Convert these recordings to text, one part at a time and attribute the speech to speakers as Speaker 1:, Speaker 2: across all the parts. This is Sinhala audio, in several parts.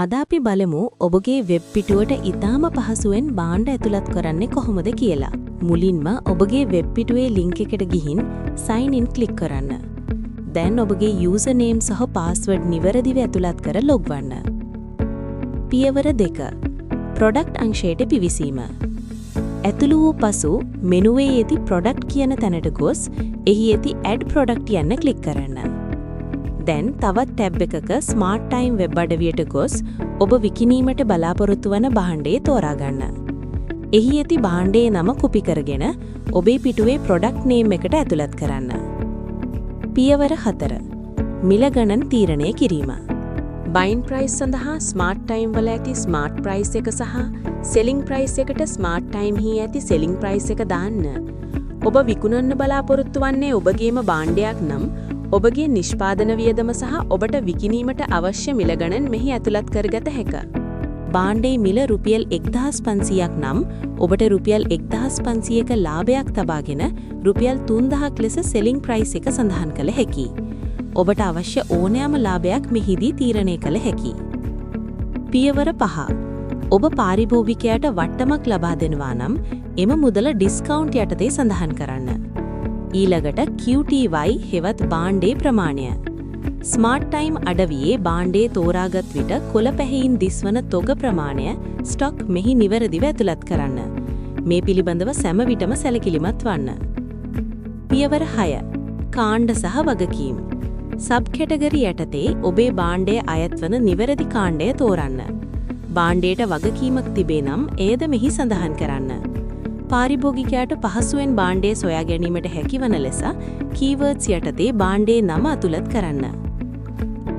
Speaker 1: අද අපි බලමු ඔබගේ වෙබ් පිටුවට ඉතාම පහසුවෙන් භාණ්ඩ ඇතුළත් කරන්නේ කොහොමද කියලා. මුලින්ම ඔබගේ වෙබ් පිටුවේ ලින්ක් එකට ගිහින් sign in ක්ලික් කරන්න. දැන් ඔබගේ user name සහ password නිවැරදිව ඇතුළත් කර log වන්න. පියවර 2. product අංශයට පිවිසීම. ඇතුළු වූ පසු මෙනුවේ යෙති product කියන තැනට ගොස් එහි යෙති add product යන්න ක්ලික් කරන්න. දැන් තවත් ටැබ් එකක ස්මාර්ට් ටයිම් වෙබ් අඩවියට ගොස් ඔබ විකිණීමට බලාපොරොත්තු වන භාණ්ඩය තෝරා ගන්න. එහි ඇති භාණ්ඩයේ නම කොපි කරගෙන ඔබේ පිටුවේ ප්‍රොඩක්ට් නේම් එකට ඇතුළත් කරන්න. පියවර 4. මිල ගණන් තීරණය කිරීම. බයින් ප්‍රයිස් සඳහා ස්මාර්ට් ටයිම් වල ඇති ස්මාර්ට් ප්‍රයිස් එක සහ සෙලින් ප්‍රයිස් එකට ස්මාර්ට් ටයිම් හි ඇති සෙලින් ප්‍රයිස් එක දාන්න. ඔබ විකුණන්න බලාපොරොත්තු වන්නේ ඔබගේම භාණ්ඩයක් නම් ඔබගේ නිෂ්පාදන වියදම සහ ඔබට විකිණීමට අවශ්‍ය මිල ගණන් මෙහි ඇතුළත් කරගත හැක. භාණ්ඩයේ මිල රුපියල් 1500ක් නම් ඔබට රුපියල් 1500ක ලාභයක් තබාගෙන රුපියල් 3000ක් ලෙස සෙලින් ප්‍රයිස් එක සඳහන් කළ හැකියි. ඔබට අවශ්‍ය ඕනෑම ලාභයක් මෙහිදී තීරණය කළ හැකියි. පියවර 5. ඔබ පාරිභෝගිකයාට වට්ටමක් ලබා දෙනවා නම් එම මුදල ඩිස්කවුන්ට් යටතේ සඳහන් කරන්න. ඊළඟට QTY හෙවත් භාණ්ඩේ ප්‍රමාණය. ස්මාර්ට් ටයිම් අඩවියේ භාණ්ඩේ තෝරාගත් විට කොළ පැහැයින් දිස්වන තොග ප්‍රමාණය ස්ටොක් මෙහි නිවැරදිව ඇතුළත් කරන්න. මේ පිළිබඳව සෑම විටම සැලකිලිමත් වන්න. පියවර 6. කාණ්ඩ සහ වගකීම්. සබ් කැටගරි යටතේ ඔබේ භාණ්ඩයේ අයත් වන නිවැරදි කාණ්ඩය තෝරන්න. භාණ්ඩයට වගකීමක් තිබේ නම් එයද මෙහි සඳහන් කරන්න. පාරිභෝගිකයාට පහසුවෙන් භාණ්ඩය සොයා ගැනීමට හැකිවන ලෙස කීවර්ඩ්ස් යටතේ භාණ්ඩයේ නම ඇතුළත් කරන්න.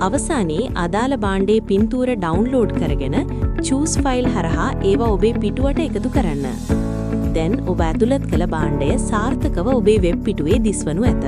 Speaker 1: අවසානයේ අදාළ භාණ්ඩයේ පින්තූර ඩවුන්ලෝඩ් කරගෙන choose file හරහා ඒවා ඔබේ පිටුවට එකතු කරන්න. දැන් ඔබ ඇතුළත් කළ භාණ්ඩය සාර්ථකව ඔබේ වෙබ් පිටුවේ දිස්වනු ඇත.